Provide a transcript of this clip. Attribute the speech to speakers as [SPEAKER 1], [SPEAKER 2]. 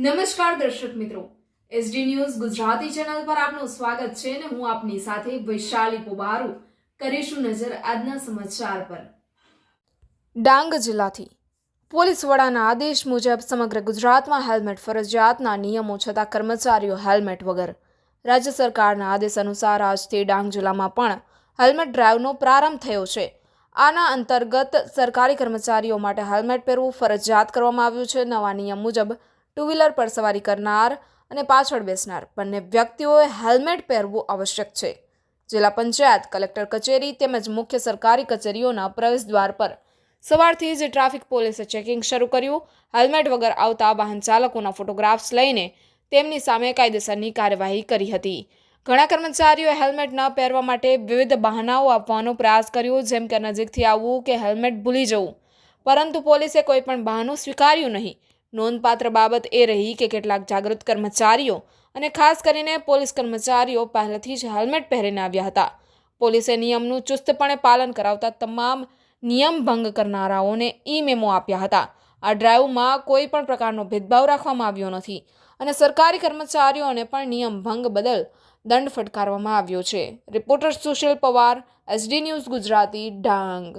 [SPEAKER 1] નમસ્કાર દર્શક મિત્રો, એસડી ન્યૂઝ ગુજરાતી ચેનલ પર આપનું સ્વાગત છે અને હું આપની સાથે વૈશાલી પોબારુ કરીશું નજર આજના સમાચાર પર। ડાંગ જિલ્લાથી પોલીસ વડાના આદેશ મુજબ સમગ્ર ગુજરાતમાં હેલ્મેટ ફરજિયાતના નિયમો છતાં કર્મચારીઓ હેલ્મેટ વગર। રાજ્ય સરકારના આદેશ અનુસાર આજથી ડાંગ જિલ્લામાં પણ હેલ્મેટ ડ્રાઈવનો પ્રારંભ થયો છે। આના અંતર્ગત સરકારી કર્મચારીઓ માટે હેલ્મેટ પહેરવું ફરજિયાત કરવામાં આવ્યું છે। નવા નિયમ મુજબ ટુ વ્હીલર પર સવારી કરનાર અને પાછળ બેસનાર બંને વ્યક્તિઓએ હેલ્મેટ પહેરવું આવશ્યક છે। જિલ્લા પંચાયત, કલેક્ટર કચેરી તેમજ મુખ્ય સરકારી કચેરીઓના પ્રવેશદ્વાર પર સવારથી જ ટ્રાફિક પોલીસે ચેકિંગ શરૂ કર્યું। હેલ્મેટ વગર આવતા વાહન ચાલકોના ફોટોગ્રાફ્સ લઈને તેમની સામે કાયદેસરની કાર્યવાહી કરી હતી। ઘણા કર્મચારીઓએ હેલ્મેટ ન પહેરવા માટે વિવિધ બહાનાઓ આપવાનો પ્રયાસ કર્યો, જેમ કે નજીકથી આવવું કે હેલ્મેટ ભૂલી જવું, પરંતુ પોલીસે કોઈ પણ બહાનું સ્વીકાર્યું નહીં। નોંધપાત્ર બાબત એ રહી કે કેટલાક જાગૃત કર્મચારીઓ અને ખાસ કરીને પોલીસ કર્મચારીઓ પહેલેથી જ હેલ્મેટ પહેરીને આવ્યા હતા। પોલીસે નિયમનું ચુસ્તપણે પાલન કરાવતા તમામ નિયમ ભંગ કરનારાઓને ઈ-મેમો આપ્યા હતા। આ ડ્રાઈવમાં કોઈ પણ પ્રકારનો ભેદભાવ રાખવામાં આવ્યો નથી અને સરકારી કર્મચારીઓને પણ નિયમ ભંગ બદલ દંડ ફટકારવામાં આવ્યો છે। Reporter Sushil Pawar, SD news Gujarati, Dang.